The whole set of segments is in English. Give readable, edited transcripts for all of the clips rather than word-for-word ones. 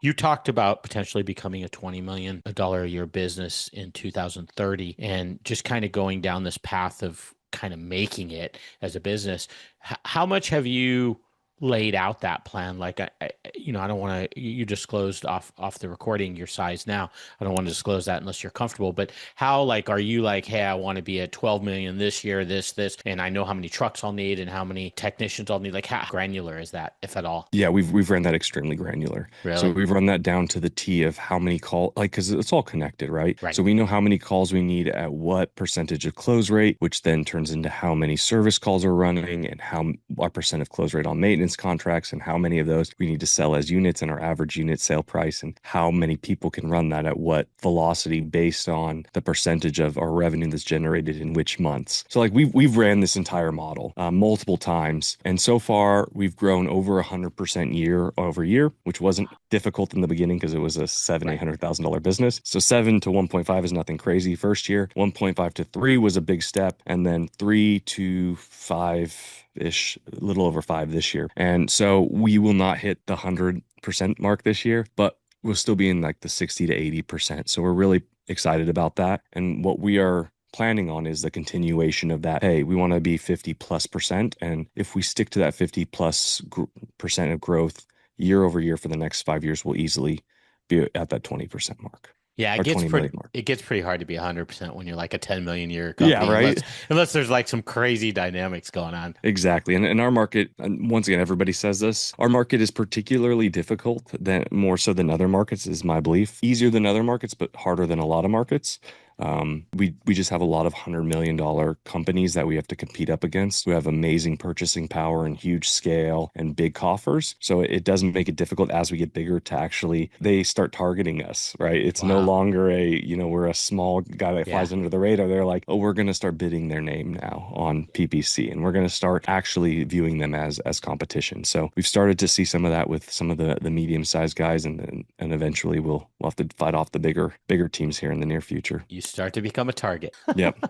You talked about potentially becoming a $20 million a year business in 2030 and just kind of going down this path of kind of making it as a business. How much have you laid out that plan? Like, I don't want to, you disclosed off the recording your size now. I don't want to disclose that unless you're comfortable, but how, like, are you like, hey, I want to be at 12 million this year, this, and I know how many trucks I'll need and how many technicians I'll need. Like, how granular is that, if at all? Yeah, we've run that extremely granular. So Really? we've run that down to the T of how many like, because it's all connected, right? Right. So we know how many calls we need at what percentage of close rate, which then turns into how many service calls are running and what percent of close rate on maintenance contracts and how many of those we need to sell as units and our average unit sale price and how many people can run that at what velocity based on the percentage of our revenue that's generated in which months. So like we've ran this entire model multiple times, and so far we've grown over 100% year over year, which wasn't difficult in the beginning because it was a Right. $800,000 business. So 7 to 1.5 is nothing crazy first year. 1.5 to 3 was a big step, and then 3 to 5 ish, a little over 5 this year. And so we will not hit the 100% mark this year, but we'll still be in like the 60 to 80%. So we're really excited about that. And what we are planning on is the continuation of that. Hey, we want to be 50 plus percent. And if we stick to that 50 plus percent of growth year over year for the next 5 years, we'll easily be at that 20% mark Yeah, or 20 million mark. it gets pretty hard to be 100% when you're like a 10 million year Yeah, company right. unless there's like some crazy dynamics going on. Exactly. And our market, and once again, everybody says this, our market is particularly difficult than more so than other markets, is my belief. Easier than other markets, but harder than a lot of markets. We just have a lot of $100 million companies that we have to compete up against who have amazing purchasing power and huge scale and big coffers. So it doesn't make it difficult as we get bigger to actually they start targeting us, right? It's no Wow. longer we're a small guy that Yeah. flies under the radar. They're like, oh, we're going to start bidding their name now on PPC, and we're going to start actually viewing them as competition. So we've started to see some of that with some of the medium-sized guys, and eventually we'll have to fight off the bigger teams here in the near future. You start to become a target. Yep.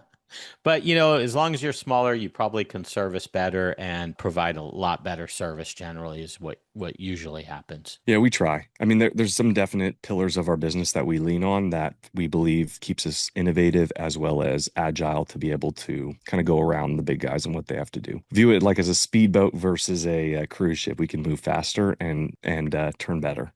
But as long as you're smaller, you probably can service better and provide a lot better service generally is what usually happens. Yeah, we try. I mean, there's some definite pillars of our business that we lean on that we believe keeps us innovative as well as agile to be able to kind of go around the big guys and what they have to do. View it like as a speedboat versus a cruise ship. We can move faster and turn better.